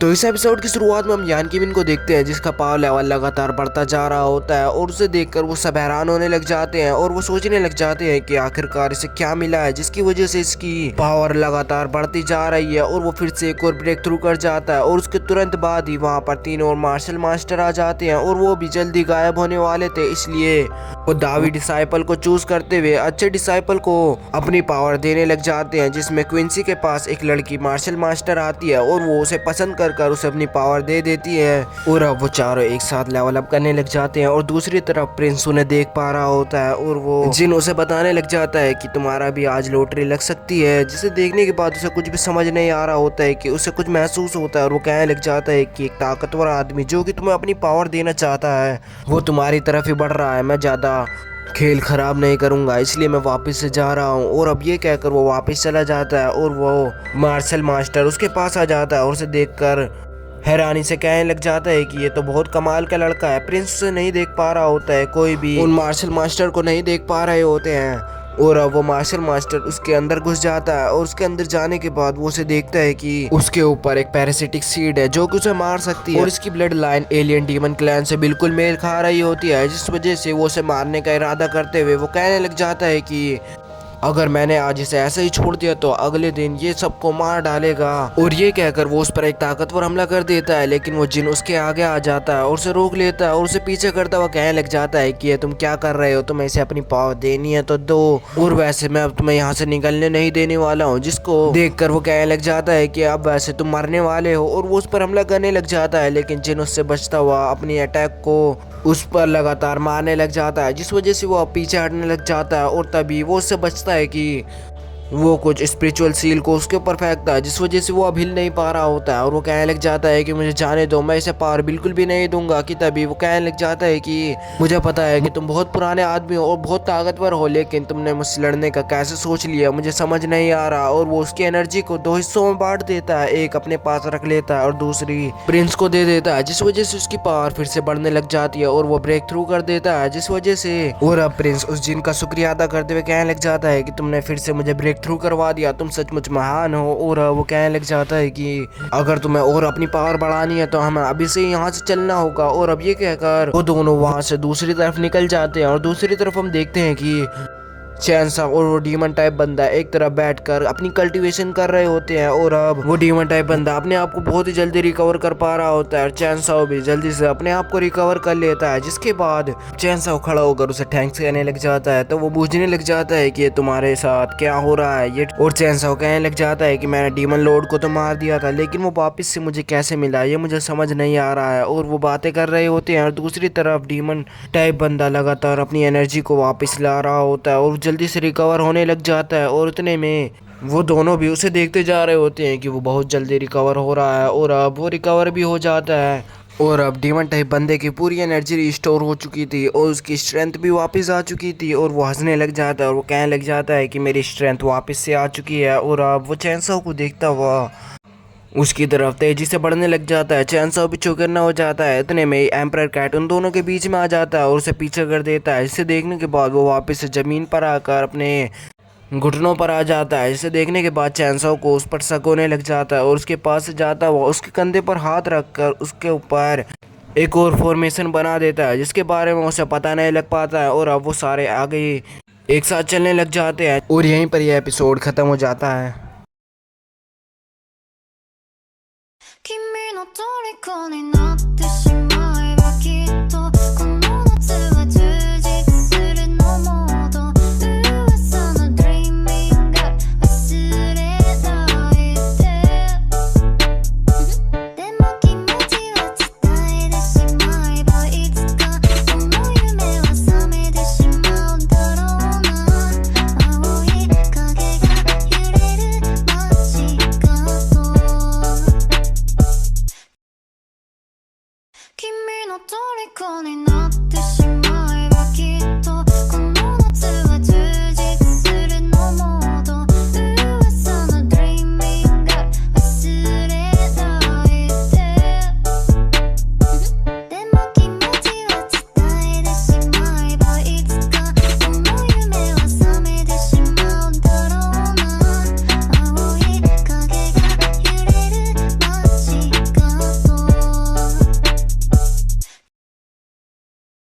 तो इस एपिसोड की शुरुआत में हम यान किमिन को देखते हैं जिसका पावर लेवल लगातार बढ़ता जा रहा होता है और उसे देखकर वो सब हैरान होने लग जाते हैं और वो सोचने लग जाते हैं कि आखिरकार इसे क्या मिला है जिसकी वजह से इसकी पावर लगातार बढ़ती जा रही है। और वो फिर से एक और ब्रेक थ्रू कर जाता है और उसके तुरंत बाद ही वहाँ पर 3 और मार्शल मास्टर आ जाते हैं और वो भी जल्दी गायब होने वाले थे, इसलिए वो दावी डिसाइपल को चूज करते हुए अच्छे डिसाइपल को अपनी पावर देने लग जाते हैं, जिसमें क्विंसी के पास एक लड़की मार्शल मास्टर आती है और वो उसे पसंद कर उसे अपनी पावर दे देती है और अब वो चारों एक साथ लेवल अप करने लग जाते हैं। और दूसरी तरफ प्रिंस उन्हें देख पा रहा होता है और वो जिन उसे बताने लग जाता है कि तुम्हारा भी आज लॉटरी लग सकती है, जिसे देखने के बाद उसे कुछ भी समझ नहीं आ रहा होता है कि उसे कुछ महसूस होता है और वो कहने लग जाता है कि एक ताकतवर आदमी जो कि तुम्हें अपनी पावर देना चाहता है वो तुम्हारी तरफ ही बढ़ रहा है। मैं ज्यादा खेल खराब नहीं करूंगा इसलिए मैं वापस से जा रहा हूँ। और अब ये कहकर वो वापस चला जाता है और वो मार्शल मास्टर उसके पास आ जाता है और उसे देखकर हैरानी से कहने लग जाता है कि ये तो बहुत कमाल का लड़का है। प्रिंस उसे नहीं देख पा रहा होता है, कोई भी उन मार्शल मास्टर को नहीं देख पा रहे होते हैं और अब वो मार्शल मास्टर उसके अंदर घुस जाता है और उसके अंदर जाने के बाद वो उसे देखता है कि उसके ऊपर एक पैरासिटिक सीड है जो कि उसे मार सकती है और इसकी blood line alien demon clan से बिल्कुल मेल खा रही होती है, जिस वजह से वो उसे मारने का इरादा करते हुए वो कहने लग जाता है कि अगर मैंने आज इसे ऐसे ही छोड़ दिया तो अगले दिन ये सबको मार डालेगा। और ये कहकर वो उस पर एक ताकतवर हमला कर देता है, लेकिन वो जिन उसके आगे आ जाता है और उसे रोक लेता है और उसे पीछे करता हुआ कहने लग जाता है कि ये तुम क्या कर रहे हो, तुम्हें इसे अपनी पावर देनी है तो दो, और वैसे मैं अब तुम्हें यहाँ से निकलने नहीं देने वाला हूँ। जिसको देखकर वो कहने लग जाता है कि अब वैसे तुम मरने वाले हो और वो उस पर हमला करने लग जाता है, लेकिन जिन उससे बचता हुआ अपनी अटैक को उस पर लगातार मारने लग जाता है, जिस वजह से वो पीछे हटने लग जाता है और तभी वो उससे बचता है कि वो कुछ स्पिरिचुअल सील को उसके ऊपर फेंकता है, जिस वजह से वो अब हिल नहीं पा रहा होता है और वो कहने लग जाता है कि मुझे जाने दो, मैं इसे पावर बिल्कुल भी नहीं दूंगा। कि तभी वो कहने लग जाता है कि मुझे पता है कि तुम बहुत पुराने आदमी हो और बहुत ताकतवर हो, लेकिन तुमने मुझसे लड़ने का कैसे सोच लिया मुझे समझ नहीं आ रहा। और वो उसकी एनर्जी को 2 हिस्सों में बांट देता है, एक अपने पास रख लेता है और दूसरी प्रिंस को दे देता है, जिस वजह से उसकी पावर फिर से बढ़ने लग जाती है और वो ब्रेक थ्रू कर देता है, जिस वजह से और अब प्रिंस उस जिन का शुक्रिया अदा करते हुए कहने लग जाता है कि तुमने फिर से मुझे ब्रेक थ्रू करवा दिया, तुम सचमुच महान हो। और वो कहने लग जाता है कि अगर तुम्हें और अपनी पावर बढ़ानी है तो हमें अभी से यहाँ से चलना होगा। और अब ये कहकर वो दोनों वहाँ से दूसरी तरफ निकल जाते हैं और दूसरी तरफ हम देखते हैं कि चैनसॉ और वो डीमन टाइप बंदा एक तरफ बैठकर अपनी कल्टीवेशन कर रहे होते हैं और अब वो डीमन टाइप बंदा अपने आप को बहुत ही जल्दी रिकवर कर पा रहा होता है और चैनसॉ भी जल्दी से अपने आप को रिकवर कर लेता है, जिसके बाद चैनसॉ खड़ा होकर उसे थैंक्स कहने लग जाता है। तो वो पूछने लग जाता है कि ये तुम्हारे साथ क्या हो रहा है ये, और चैनसॉ कहने लग जाता है कि मैंने डीमन लॉर्ड को तो मार दिया था लेकिन वो वापस से मुझे कैसे मिला ये मुझे समझ नहीं आ रहा है। और वो बातें कर रहे होते हैं और दूसरी तरफ डीमन टाइप बंदा लगातार अपनी एनर्जी को वापस ला रहा होता है और जल्दी से रिकवर होने लग जाता है। और उतने में वो दोनों भी उसे देखते जा रहे होते हैं कि वो बहुत जल्दी रिकवर हो रहा है और अब वो रिकवर भी हो जाता है। और अब डीमन टाइप बंदे की पूरी एनर्जी रिस्टोर हो चुकी थी और उसकी स्ट्रेंथ भी वापस आ चुकी थी और वो हंसने लग जाता है और वो कहने लग जाता है कि मेरी स्ट्रेंथ वापस से आ चुकी है। और अब वो चैनसॉ को देखता हुआ उसकी तरफ तेजी से बढ़ने लग जाता है। चैनसॉ भी चौकन्ना हो जाता है, इतने में एम्परर कैट उन दोनों के बीच में आ जाता है और उसे पीछे कर देता है। इसे देखने के बाद वो वापस से जमीन पर आकर अपने घुटनों पर आ जाता है, जिसे देखने के बाद चैनसॉ को उस पर शक होने लग जाता है और उसके पास से जाता हुआ उसके कंधे पर हाथ रखकर उसके ऊपर एक और फॉर्मेशन बना देता है जिसके बारे में उसे पता नहीं लग पाता है। और अब वो सारे आगे एक साथ चलने लग जाते हैं और यहीं पर यह एपिसोड खत्म हो जाता है। 君の虜になってしまえばきっとこの夏は充実するのもっと噂の Dreaming が忘れないででも気持ちは伝えてしまえばいつかその夢は覚めてしまうんだろうな青い影が揺れる街角君の虜にな